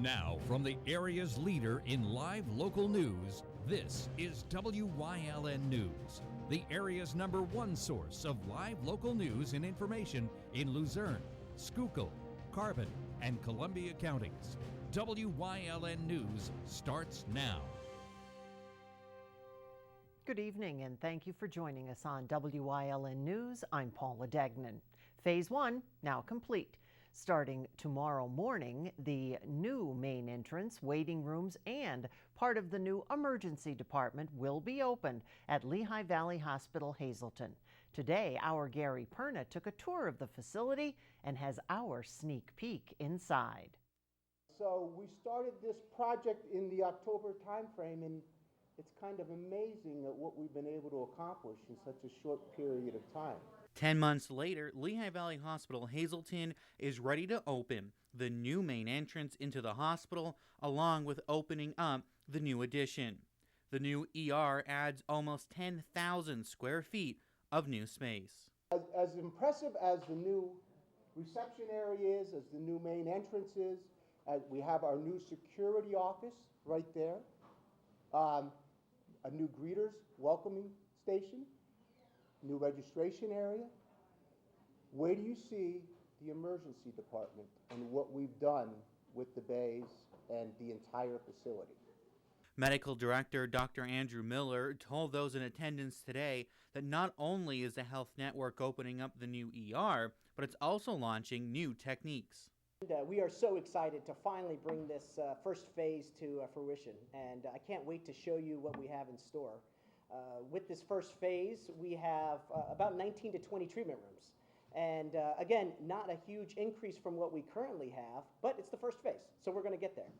Now, from the area's leader in live local news, this is WYLN News, the area's #1 source of live local news and information in Luzerne, Schuylkill, Carbon, and Columbia counties. WYLN News starts now. Good evening, and thank you for joining us on WYLN News. I'm Paula Degnan. Phase 1 now complete. Starting tomorrow morning, the new main entrance, waiting rooms, and part of the new emergency department will be opened at Lehigh Valley Hospital, Hazleton. Today, our Gary Perna took a tour of the facility and has our sneak peek inside. So we started this project in the October timeframe, and it's kind of amazing at what we've been able to accomplish in such a short period of time. 10 months later, Lehigh Valley Hospital Hazleton is ready to open the new main entrance into the hospital, along with opening up the new addition. The new ER adds almost 10,000 square feet of new space. As impressive as the new reception area is, as the new main entrance is, we have our new security office right there, a new greeters welcoming station, new registration area. Where do you see the emergency department and what we've done with the bays and the entire facility? Medical Director Dr. Andrew Miller told those in attendance today that not only is the Health Network opening up the new ER, but it's also launching new techniques. We are so excited to finally bring this first phase to fruition, and I can't wait to show you what we have in store. With this first phase, we have about 19 to 20 treatment rooms. And again, not a huge increase from what we currently have, but it's the first phase, so we're going to get there.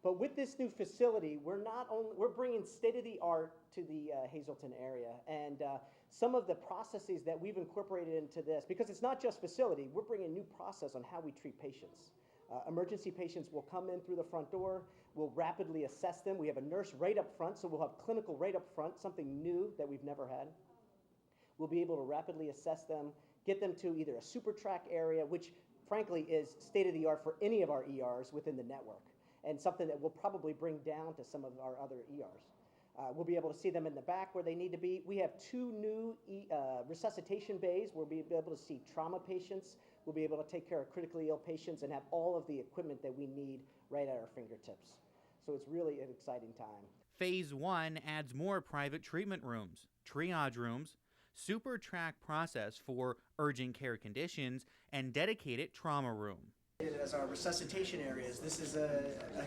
But with this new facility, we're bringing state-of-the-art to the Hazleton area, and some of the processes that we've incorporated into this, because it's not just facility, we're bringing a new process on how we treat patients. Emergency patients will come in through the front door. We'll rapidly assess them. We have a nurse right up front, so we'll have clinical right up front, something new that we've never had. We'll be able to rapidly assess them, get them to either a super track area, which frankly is state-of-the-art for any of our ERs within the network, and something that we'll probably bring down to some of our other ERs. We'll be able to see them in the back where they need to be. We have 2 new resuscitation bays. We'll be able to see trauma patients. We'll be able to take care of critically ill patients and have all of the equipment that we need right at our fingertips. So it's really an exciting time. Phase 1 adds more private treatment rooms, triage rooms, super track process for urgent care conditions, and dedicated trauma room. As our resuscitation areas, this is a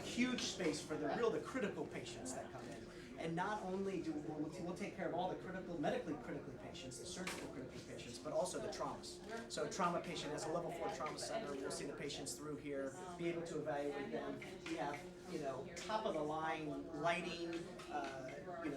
huge space for the critical patients that come in. And not only do we'll take care of all the medically critically patients, the surgical critically patients, but also the traumas. So a trauma patient has a level 4 trauma center. We'll see the patients through here, be able to evaluate them. We have, top of the line lighting,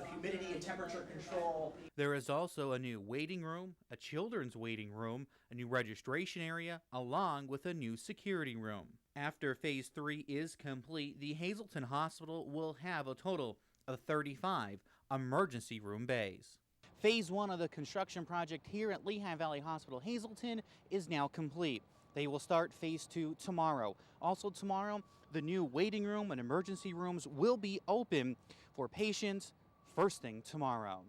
humidity and temperature control. There is also a new waiting room, a children's waiting room, a new registration area, along with a new security room. After Phase 3 is complete, the Hazleton Hospital will have a total of 35 emergency room bays. Phase 1 of the construction project here at Lehigh Valley Hospital Hazleton is now complete. They will start Phase 2 tomorrow. Also tomorrow, the new waiting room and emergency rooms will be open for patients first thing tomorrow.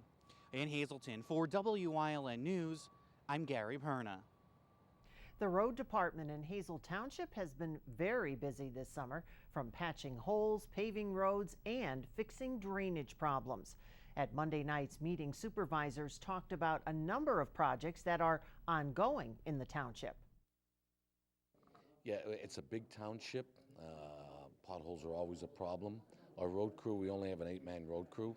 In Hazleton, for WYLN News, I'm Gary Perna. The road department in Hazel Township has been very busy this summer, from patching holes, paving roads, and fixing drainage problems. At Monday night's meeting, supervisors talked about a number of projects that are ongoing in the township. Yeah, it's a big township. Potholes are always a problem. Our road crew, we only have an 8-man road crew.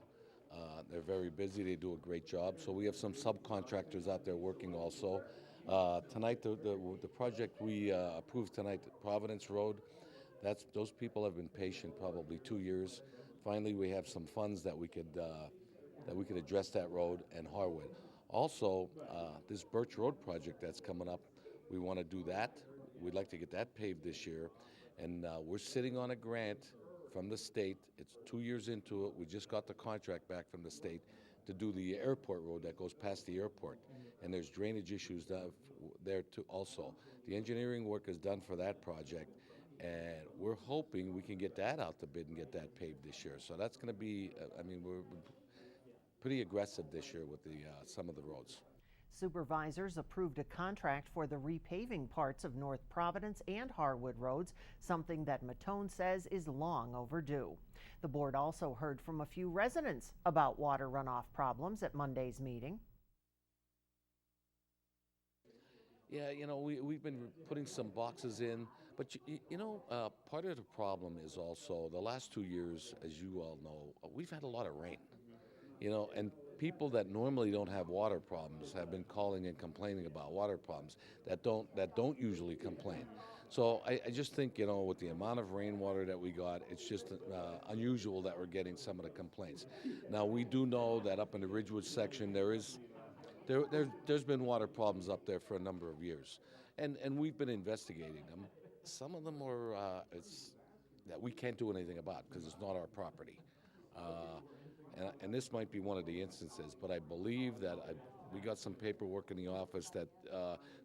They're very busy. They do a great job. So we have some subcontractors out there working also. Tonight, the project we approved tonight, Providence Road, those people have been patient probably 2 years. Finally, we have some funds that we could address that road, and Harwood. Also, this Birch Road project that's coming up, we want to do that. We'd like to get that paved this year, and we're sitting on a grant from the state. It's 2 years into it. We just got the contract back from the state to do the airport road that goes past the airport, and there's drainage issues there too also. The engineering work is done for that project, And we're hoping we can get that out to bid and get that paved this year. So that's going to be, we're pretty aggressive this year with some of the roads. Supervisors approved a contract for the repaving parts of North Providence and Harwood roads, something that Matone says is long overdue. The board also heard from a few residents about water runoff problems at Monday's meeting. Yeah, we've been putting some boxes in, but part of the problem is also the last 2 years, as you all know, we've had a lot of rain, and people that normally don't have water problems have been calling and complaining about water problems that don't usually complain. So I just think, with the amount of rainwater that we got, it's just unusual that we're getting some of the complaints. Now, we do know that up in the Ridgewood section, there's been water problems up there for a number of years, and we've been investigating them. Some of them are that we can't do anything about because it's not our property. And this might be one of the instances, but I believe that we got some paperwork in the office that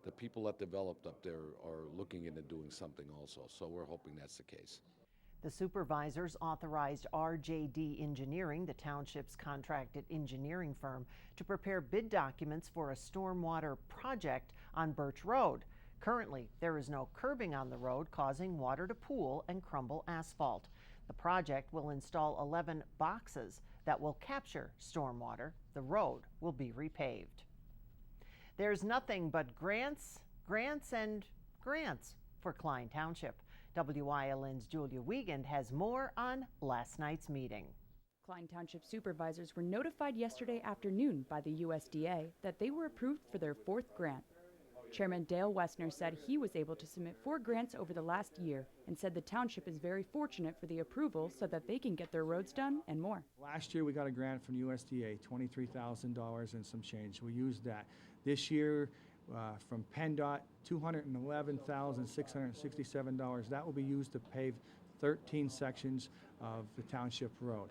the people that developed up there are looking into doing something also. So we're hoping that's the case. The supervisors authorized RJD Engineering, the township's contracted engineering firm, to prepare bid documents for a stormwater project on Birch Road. Currently, there is no curbing on the road, causing water to pool and crumble asphalt. The project will install 11 boxes that will capture stormwater. The road will be repaved. There's nothing but grants, grants, and grants for Klein Township. WYLN's Julia Wiegand has more on last night's meeting. Klein Township supervisors were notified yesterday afternoon by the USDA that they were approved for their 4th grant. Chairman Dale Wessner said he was able to submit 4 grants over the last year and said the township is very fortunate for the approval so that they can get their roads done and more. Last year we got a grant from USDA, $23,000 and some change. We used that. This year from PennDOT, $211,667. That will be used to pave 13 sections of the township road.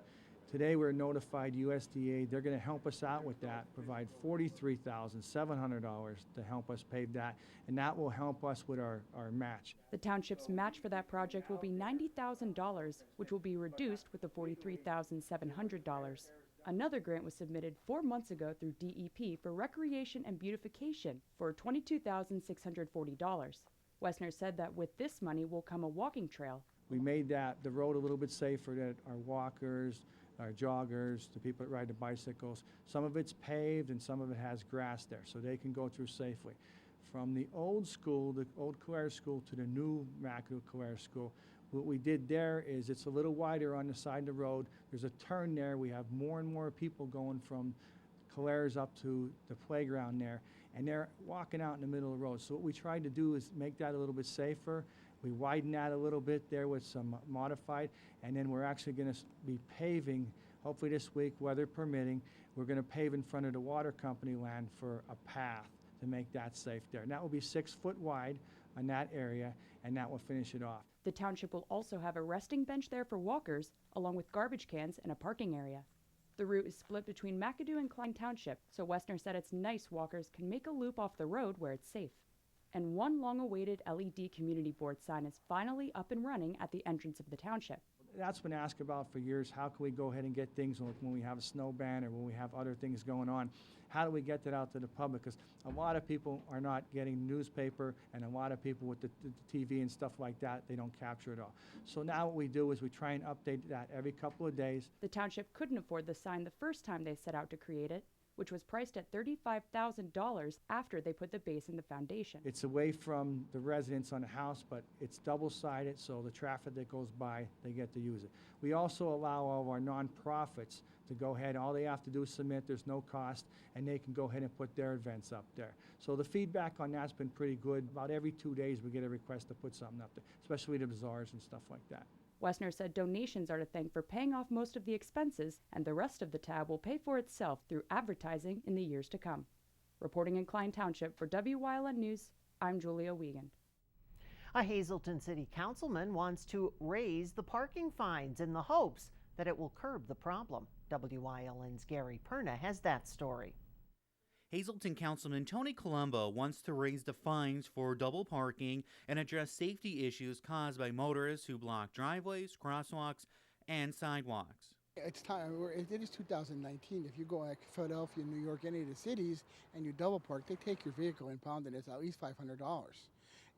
Today we're notified USDA, they're going to help us out with that, provide $43,700 to help us pave that, and that will help us with our match. The township's match for that project will be $90,000, which will be reduced with the $43,700. Another grant was submitted 4 months ago through DEP for recreation and beautification for $22,640. Wessner said that with this money will come a walking trail. We made the road a little bit safer that our walkers, our joggers, the people that ride the bicycles, some of it's paved and some of it has grass there, so they can go through safely. From the old school, the old Coeur School, to the new McAdoo Coeur School, what we did there is it's a little wider on the side of the road. There's a turn there. We have more and more people going from Coeurs up to the playground there, and they're walking out in the middle of the road. So what we tried to do is make that a little bit safer. We widen that a little bit there with some modified, and then we're actually going to be paving, hopefully this week, weather permitting. We're going to pave in front of the water company land for a path to make that safe there. And that will be 6 foot wide on that area, and that will finish it off. The township will also have a resting bench there for walkers, along with garbage cans and a parking area. The route is split between McAdoo and Klein Township, so Wessner said it's nice walkers can make a loop off the road where it's safe. And one long-awaited LED community board sign is finally up and running at the entrance of the township. That's been asked about for years. How can we go ahead and get things when we have a snow ban or when we have other things going on? How do we get that out to the public? Because a lot of people are not getting newspaper, and a lot of people with the TV and stuff like that, they don't capture it all. So now what we do is we try and update that every couple of days. The township couldn't afford the sign the first time they set out to create it, which was priced at $35,000 after they put the base in the foundation. It's away from the residents on the house, but it's double-sided, so the traffic that goes by, they get to use it. We also allow all of our nonprofits to go ahead. All they have to do is submit. There's no cost, and they can go ahead and put their events up there. So the feedback on that's been pretty good. About every 2 days we get a request to put something up there, especially the bazaars and stuff like that. Wessner said donations are to thank for paying off most of the expenses, and the rest of the tab will pay for itself through advertising in the years to come. Reporting in Klein Township for WYLN News, I'm Julia Wiegand. A Hazelton City Councilman wants to raise the parking fines in the hopes that it will curb the problem. WYLN's Gary Perna has that story. Hazleton Councilman Tony Colombo wants to raise the fines for double parking and address safety issues caused by motorists who block driveways, crosswalks, and sidewalks. It's time. It is 2019. If you go like Philadelphia, New York, any of the cities, and you double park, they take your vehicle impound, and it's at least $500.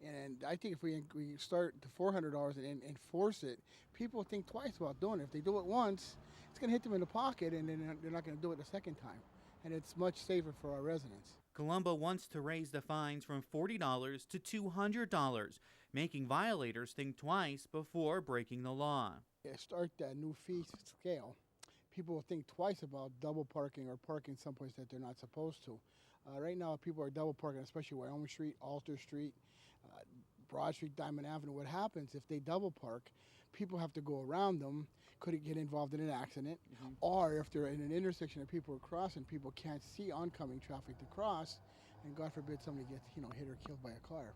And I think if we start to $400 and enforce it, people think twice about doing it. If they do it once, it's going to hit them in the pocket, and then they're not going to do it the second time. And it's much safer for our residents. Colombo wants to raise the fines from $40 to $200, making violators think twice before breaking the law. Start that new fee scale. People will think twice about double parking or parking someplace that they're not supposed to. Right now, people are double parking, especially Wyoming Street, Alter Street, Broad Street, Diamond Avenue. What happens if they double park? People have to go around them, could get involved in an accident, or if they're in an intersection and people are crossing, people can't see oncoming traffic to cross, and God forbid somebody gets hit or killed by a car.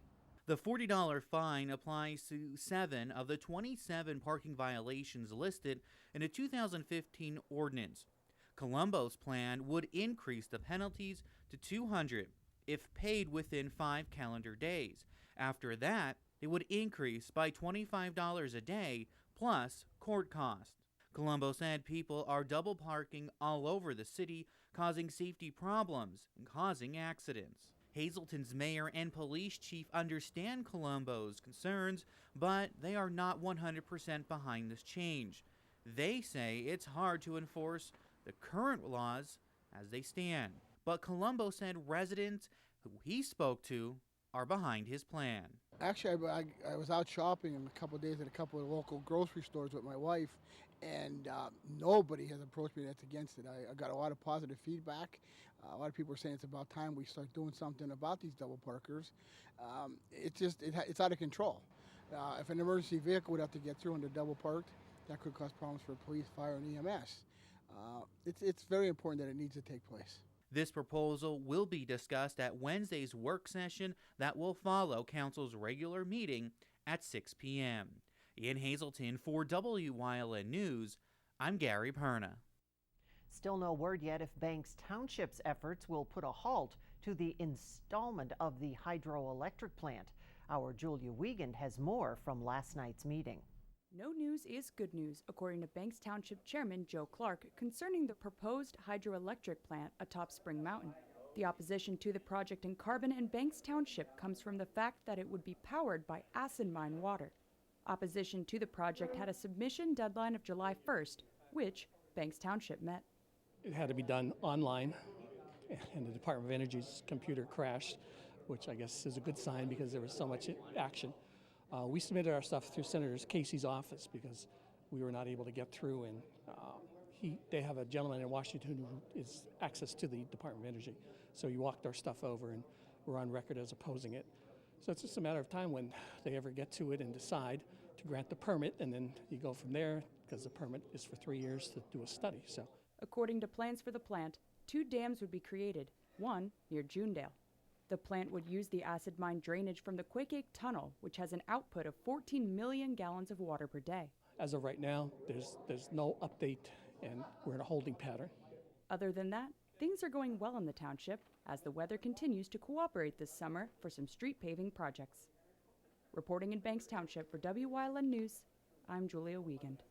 The $40 fine applies to 7 of the 27 parking violations listed in a 2015 ordinance. Colombo's plan would increase the penalties to $200 if paid within 5 calendar days. After that, it would increase by $25 a day plus court costs. Colombo said people are double parking all over the city, causing safety problems and causing accidents. Hazleton's mayor and police chief understand Colombo's concerns, but they are not 100% behind this change. They say it's hard to enforce the current laws as they stand. But Colombo said residents who he spoke to are behind his plan. Actually, I was out shopping in a couple of days at a couple of local grocery stores with my wife, and nobody has approached me that's against it. I got a lot of positive feedback. A lot of people are saying it's about time we start doing something about these double parkers. It's out of control. If an emergency vehicle would have to get through and they're double parked, that could cause problems for police, fire, and EMS. It's very important that it needs to take place. This proposal will be discussed at Wednesday's work session that will follow Council's regular meeting at 6 p.m. In Hazleton for WYLN News, I'm Gary Perna. Still no word yet if Banks Township's efforts will put a halt to the installment of the hydroelectric plant. Our Julia Wiegand has more from last night's meeting. No news is good news, according to Banks Township Chairman Joe Clark, concerning the proposed hydroelectric plant atop Spring Mountain. The opposition to the project in Carbon and Banks Township comes from the fact that it would be powered by acid mine water. Opposition to the project had a submission deadline of July 1st, which Banks Township met. It had to be done online, and the Department of Energy's computer crashed, which I guess is a good sign because there was so much action. We submitted our stuff through Senator Casey's office because we were not able to get through, and they have a gentleman in Washington who is access to the Department of Energy. So he walked our stuff over, and we're on record as opposing it. So it's just a matter of time when they ever get to it and decide to grant the permit, and then you go from there because the permit is for 3 years to do a study. So, according to plans for the plant, 2 dams would be created, one near Junedale. The plant would use the acid mine drainage from the Quakeake Tunnel, which has an output of 14 million gallons of water per day. As of right now, there's no update, and we're in a holding pattern. Other than that, things are going well in the township as the weather continues to cooperate this summer for some street paving projects. Reporting in Banks Township for WYLN News, I'm Julia Wiegand.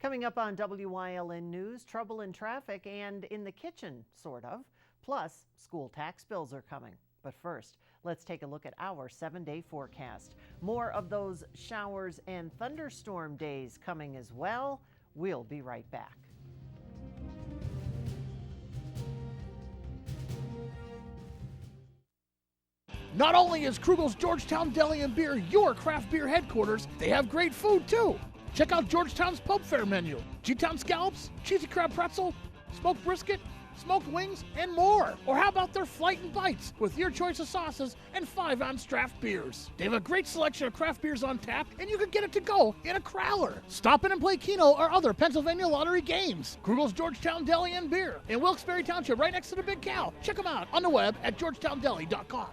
Coming up on WYLN News, trouble in traffic and in the kitchen, sort of. Plus, school tax bills are coming. But first, let's take a look at our 7-day forecast. More of those showers and thunderstorm days coming as well. We'll be right back. Not only is Krugel's Georgetown Deli and Beer your craft beer headquarters, they have great food too. Check out Georgetown's Pub Fair menu. G-Town scallops, cheesy crab pretzel, smoked brisket, smoked wings, and more. Or how about their Flight and Bites with your choice of sauces and 5-ounce draft beers. They have a great selection of craft beers on tap, and you can get it to go in a crowler. Stop in and play Keno or other Pennsylvania lottery games. Krugel's Georgetown Deli and Beer in Wilkes-Barre Township, right next to the Big Cow. Check them out on the web at georgetowndeli.com.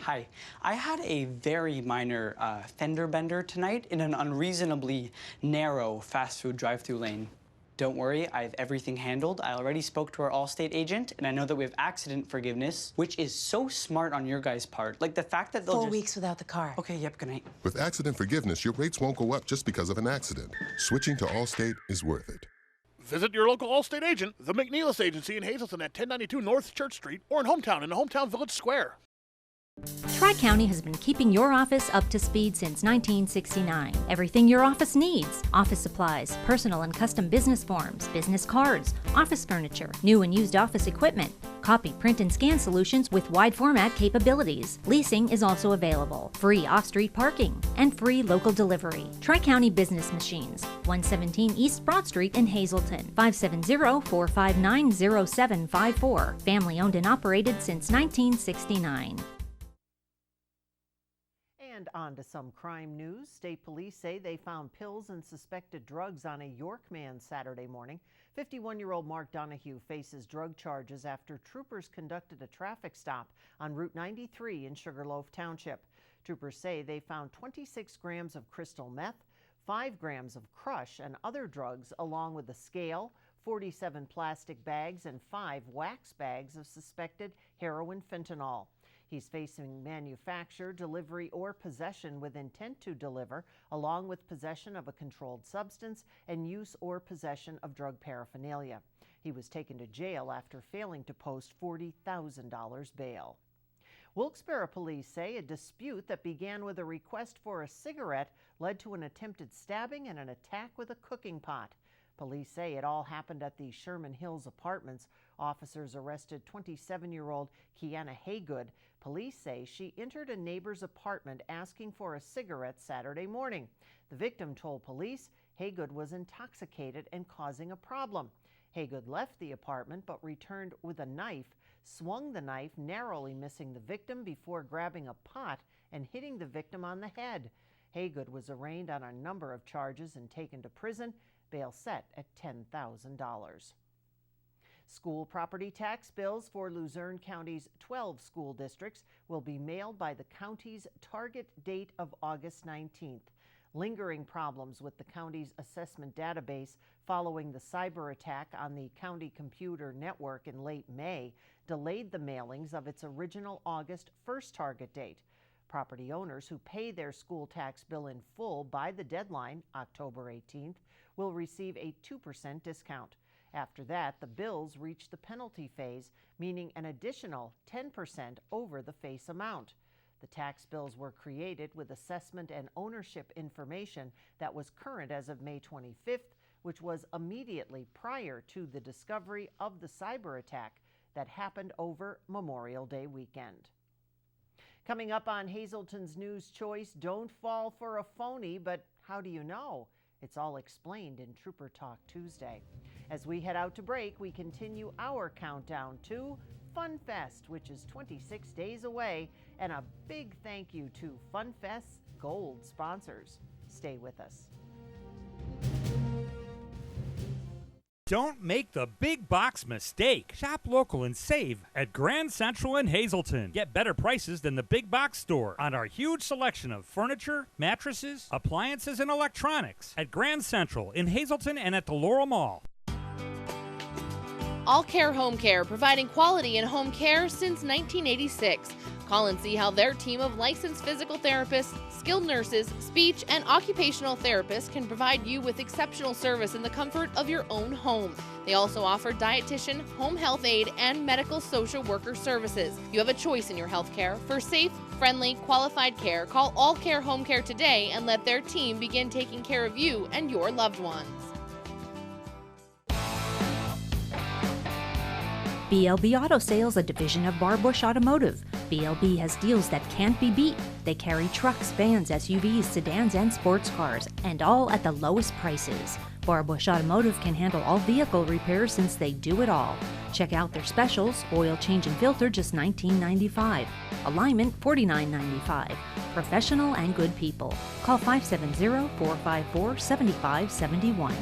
Hi, I had a very minor fender bender tonight in an unreasonably narrow fast food drive-thru lane. Don't worry, I have everything handled. I already spoke to our Allstate agent, and I know that we have accident forgiveness, which is so smart on your guys' part. Like the fact that they'll 4 weeks without the car. Okay, yep, good night. With accident forgiveness, your rates won't go up just because of an accident. Switching to Allstate is worth it. Visit your local Allstate agent, the McNeilis Agency in Hazleton at 1092 North Church Street, or in Hometown in the Hometown Village Square. Tri-County has been keeping your office up to speed since 1969. Everything your office needs: office supplies, personal and custom business forms, business cards, office furniture, new and used office equipment, copy, print, and scan solutions with wide format capabilities. Leasing is also available, free off-street parking, and free local delivery. Tri-County Business Machines, 117 East Broad Street in Hazleton, 570-459-0754. Family owned and operated since 1969. And on to some crime news. State police say they found pills and suspected drugs on a York man Saturday morning. 51-year-old Mark Donahue faces drug charges after troopers conducted a traffic stop on Route 93 in Sugarloaf Township. Troopers say they found 26 grams of crystal meth, 5 grams of crush and other drugs, along with a scale, 47 plastic bags, and 5 wax bags of suspected heroin fentanyl. He's facing manufacture, delivery, or possession with intent to deliver, along with possession of a controlled substance and use or possession of drug paraphernalia. He was taken to jail after failing to post $40,000 bail. Wilkes-Barre police say a dispute that began with a request for a cigarette led to an attempted stabbing and an attack with a cooking pot. Police say it all happened at the Sherman Hills Apartments. Officers arrested 27-year-old Kiana Haygood. Police say she entered a neighbor's apartment asking for a cigarette Saturday morning. The victim told police Haygood was intoxicated and causing a problem. Haygood left the apartment but returned with a knife, swung the knife, narrowly missing the victim before grabbing a pot and hitting the victim on the head. Haygood was arraigned on a number of charges and taken to prison, bail set at $10,000. School property tax bills for Luzerne County's 12 school districts will be mailed by the county's target date of August 19th. Lingering problems with the county's assessment database following the cyber attack on the county computer network in late May delayed the mailings of its original August 1st target date. Property owners who pay their school tax bill in full by the deadline, October 18th, will receive a 2% discount. After that, the bills reach the penalty phase, meaning an additional 10% over the face amount. The tax bills were created with assessment and ownership information that was current as of May 25th, which was immediately prior to the discovery of the cyber attack that happened over Memorial Day weekend. Coming up on Hazleton's News Choice, don't fall for a phony, but how do you know? It's all explained in Trooper Talk Tuesday. As we head out to break, we continue our countdown to Fun Fest, which is 26 days away, and a big thank you to Fun Fest's gold sponsors. Stay with us. Don't make the big box mistake. Shop local and save at Grand Central in Hazleton. Get better prices than the big box store on our huge selection of furniture, mattresses, appliances, and electronics at Grand Central in Hazleton and at the Laurel Mall. All Care Home Care, providing quality in home care since 1986. Call and see how their team of licensed physical therapists, skilled nurses, speech, and occupational therapists can provide you with exceptional service in the comfort of your own home. They also offer dietitian, home health aide, and medical social worker services. You have a choice in your health care. For safe, friendly, qualified care, call All Care Home Care today and let their team begin taking care of you and your loved ones. BLB Auto Sales, a division of Barbush Automotive. BLB has deals that can't be beat. They carry trucks, vans, SUVs, sedans, and sports cars, and all at the lowest prices. Barbush Automotive can handle all vehicle repairs since they do it all. Check out their specials: oil change and filter, just $19.95. Alignment, $49.95. Professional and good people. Call 570-454-7571.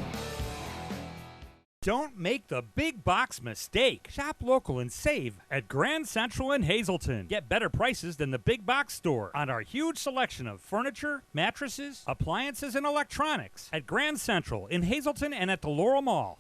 Don't make the big box mistake. Shop local and save at Grand Central in Hazleton. Get better prices than the big box store on our huge selection of furniture, mattresses, appliances, and electronics at Grand Central in Hazleton and at the Laurel Mall.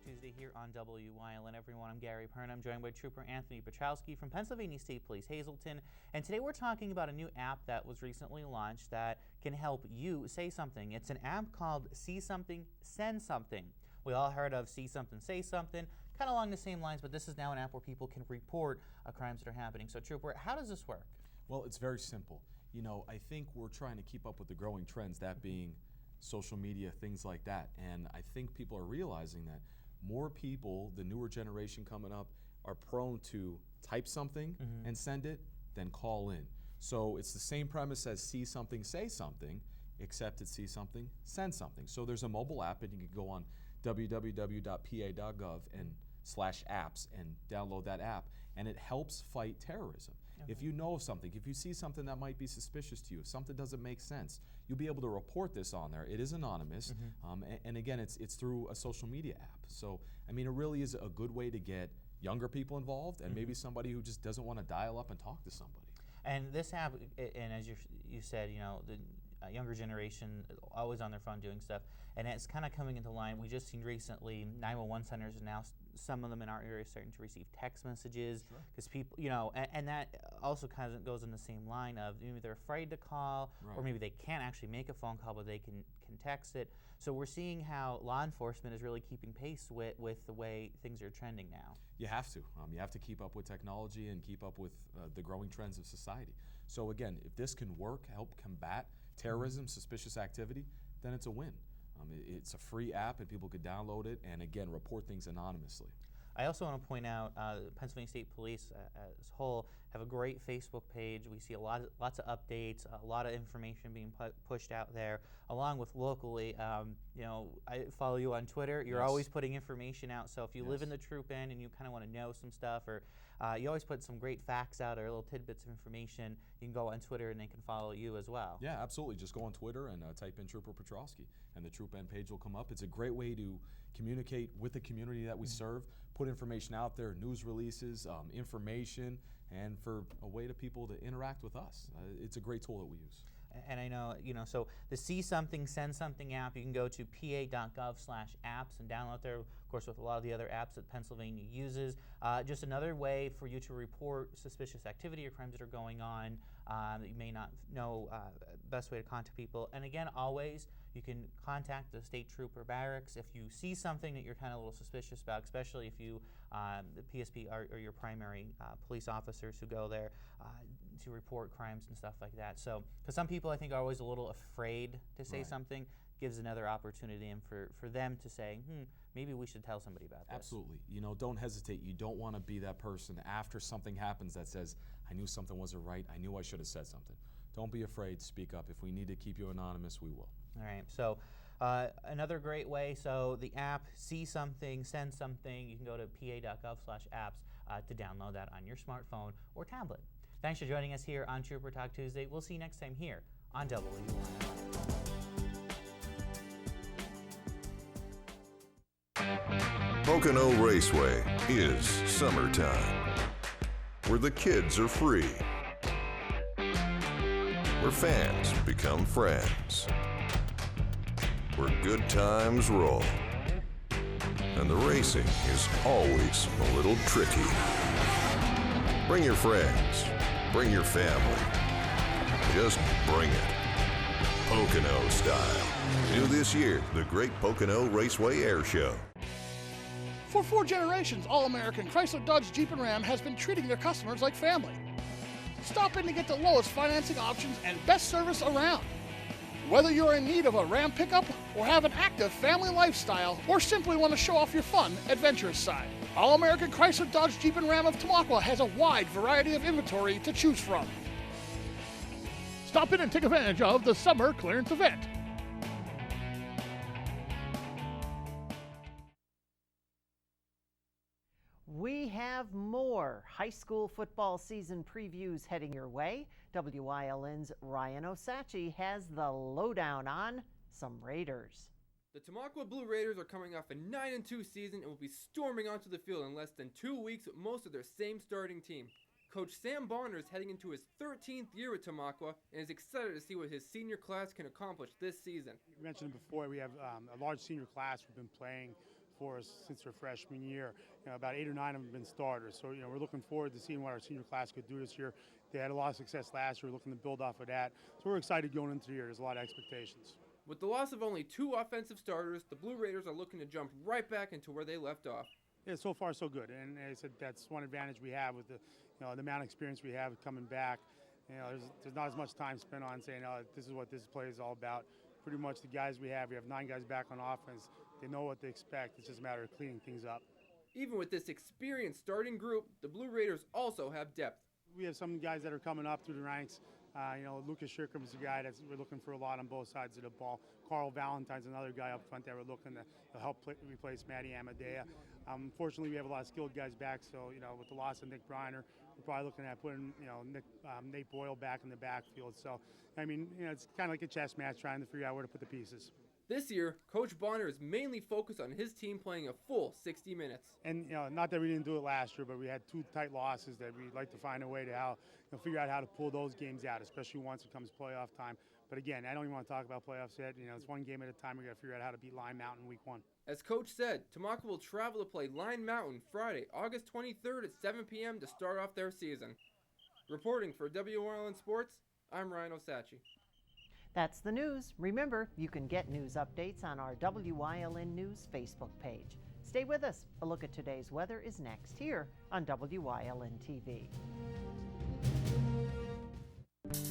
Tuesday here on WYLN. Everyone, I'm Gary Pern. I'm joined by Trooper Anthony Petrowski from Pennsylvania State Police Hazleton. And today we're talking about a new app that was recently launched that can help you say something. It's an app called See Something, Send Something. We all heard of See Something, Say Something, kind of along the same lines, but this is now an app where people can report crimes that are happening. So Trooper, how does this work? Well, it's very simple. You know, I think we're trying to keep up with the growing trends, that being social media, things like that. And I think people are realizing that more people, the newer generation coming up, are prone to type something and send it than call in. So it's the same premise as See Something, Say Something, except it's See Something, Send Something. So there's a mobile app, and you can go on www.pa.gov and /apps and download that app, and it helps fight terrorism. Okay. If you know of something, if you see something that might be suspicious to you, if something doesn't make sense, you'll be able to report this on there. It is anonymous, and again, it's through a social media app. So, I mean, it really is a good way to get younger people involved, and maybe somebody who just doesn't want to dial up and talk to somebody. And this app, and as you said, you know, the younger generation always on their phone doing stuff, and it's kind of coming into line. We just seen recently 911 centers are now, some of them in our area, starting to receive text messages because people, you know, and that also kind of goes in the same line of maybe they're afraid to call, or maybe they can't actually make a phone call, but they can text it. So we're seeing how law enforcement is really keeping pace with the way things are trending now. You have to. You have to keep up with technology and keep up with the growing trends of society. So again, if this can work, help combat terrorism, suspicious activity, then it's a win. It's a free app, and people could download it and, again, report things anonymously. I also want to point out Pennsylvania State Police as a whole have a great Facebook page. We see lots of updates, a lot of information being pushed out there, along with locally. You know, I follow you on Twitter. You're always putting information out. So if you live in the troop end and you kind of want to know some stuff, or you always put some great facts out or little tidbits of information, you can go on Twitter and they can follow you as well. Yeah, absolutely. Just go on Twitter and type in Trooper Petrowski, and the troop end page will come up. It's a great way to communicate with the community that we serve, put information out there, news releases, information, and for a way to people to interact with us. It's a great tool that we use. And I know, you know, so the See Something, Send Something app, you can go to pa.gov/apps and download there, of course, with a lot of the other apps that Pennsylvania uses. Just another way for you to report suspicious activity or crimes that are going on that you may not know, best way to contact people. And again, always, you can contact the state trooper barracks if you see something that you're kind of a little suspicious about, especially if you, the PSP are your primary police officers who go there to report crimes and stuff like that. So, because some people I think are always a little afraid to say something, gives another opportunity and for them to say, maybe we should tell somebody about this. Absolutely. You know, don't hesitate. You don't want to be that person after something happens that says, I knew something wasn't right, I knew I should have said something. Don't be afraid, speak up. If we need to keep you anonymous, we will. All right, so another great way, so the app, See Something, Send Something, you can go to pa.gov/apps to download that on your smartphone or tablet. Thanks for joining us here on Trooper Talk Tuesday. We'll see you next time here on WYLN. Pocono Raceway is summertime, where the kids are free, where fans become friends, where good times roll, and the racing is always a little tricky. Bring your friends, bring your family, just bring it, Pocono style. New this year, the Great Pocono Raceway Air Show. For 4 generations, All-American Chrysler, Dodge, Jeep, and Ram has been treating their customers like family. Stop in to get the lowest financing options and best service around. Whether you're in need of a Ram pickup or have an active family lifestyle or simply want to show off your fun, adventurous side, All-American Chrysler, Dodge, Jeep, and Ram of Tamaqua has a wide variety of inventory to choose from. Stop in and take advantage of the summer clearance event. We have more high school football season previews heading your way. WYLN's Ryan Osachi has the lowdown on some Raiders. The Tamaqua Blue Raiders are coming off a 9-2 season and will be storming onto the field in less than 2 weeks with most of their same starting team. Coach Sam Bonner is heading into his 13th year with Tamaqua and is excited to see what his senior class can accomplish this season. You mentioned it before, we have a large senior class. We've been playing for us since their freshman year. About 8 or 9 of them have been starters. So, we're looking forward to seeing what our senior class could do this year. They had a lot of success last year, looking to build off of that. So we're excited going into the year. There's a lot of expectations. With the loss of only 2 offensive starters, the Blue Raiders are looking to jump right back into where they left off. Yeah, so far so good. And as I said, that's one advantage we have with the amount of experience we have coming back. There's not as much time spent on saying, this is what this play is all about. Pretty much the guys we have 9 guys back on offense. They know what they expect. It's just a matter of cleaning things up. Even with this experienced starting group, the Blue Raiders also have depth. We have some guys that are coming up through the ranks. Lucas Shirkum is a guy that we're looking for a lot on both sides of the ball. Carl Valentine's another guy up front that we're looking to help replace Matty Amadea. Unfortunately, we have a lot of skilled guys back, so with the loss of Nick Briner, we're probably looking at putting Nate Boyle back in the backfield. So it's kind of like a chess match trying to figure out where to put the pieces. This year, Coach Bonner is mainly focused on his team playing a full 60 minutes. And not that we didn't do it last year, but we had 2 tight losses that we'd like to find a way to figure out how to pull those games out, especially once it comes playoff time. But again, I don't even want to talk about playoffs yet. It's one game at a time. We got to figure out how to beat Lime Mountain week 1. As Coach said, Tamaka will travel to play Lime Mountain Friday, August 23rd at 7 p.m. to start off their season. Reporting for WYLN Sports, I'm Ryan Osachi. That's the news. Remember, you can get news updates on our WYLN News Facebook page. Stay with us. A look at today's weather is next here on WYLN TV.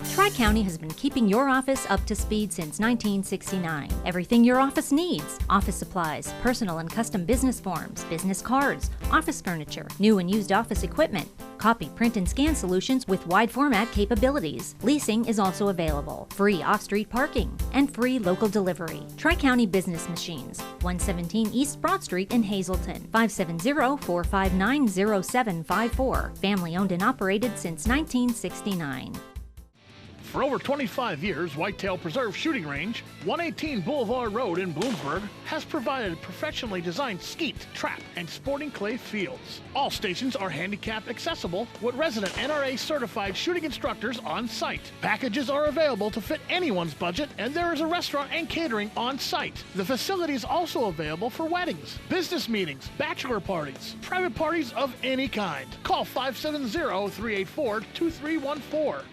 Tri-County has been keeping your office up to speed since 1969. Everything your office needs: office supplies, personal and custom business forms, business cards, office furniture, new and used office equipment, copy, print, and scan solutions with wide format capabilities. Leasing is also available, free off-street parking, and free local delivery. Tri-County Business Machines, 117 East Broad Street in Hazleton, 570-459-0754. Family owned and operated since 1969. For over 25 years, Whitetail Preserve Shooting Range, 118 Boulevard Road in Bloomsburg, has provided professionally designed skeet, trap, and sporting clay fields. All stations are handicap accessible with resident NRA certified shooting instructors on site. Packages are available to fit anyone's budget, and there is a restaurant and catering on site. The facility is also available for weddings, business meetings, bachelor parties, private parties of any kind. Call 570-384-2314.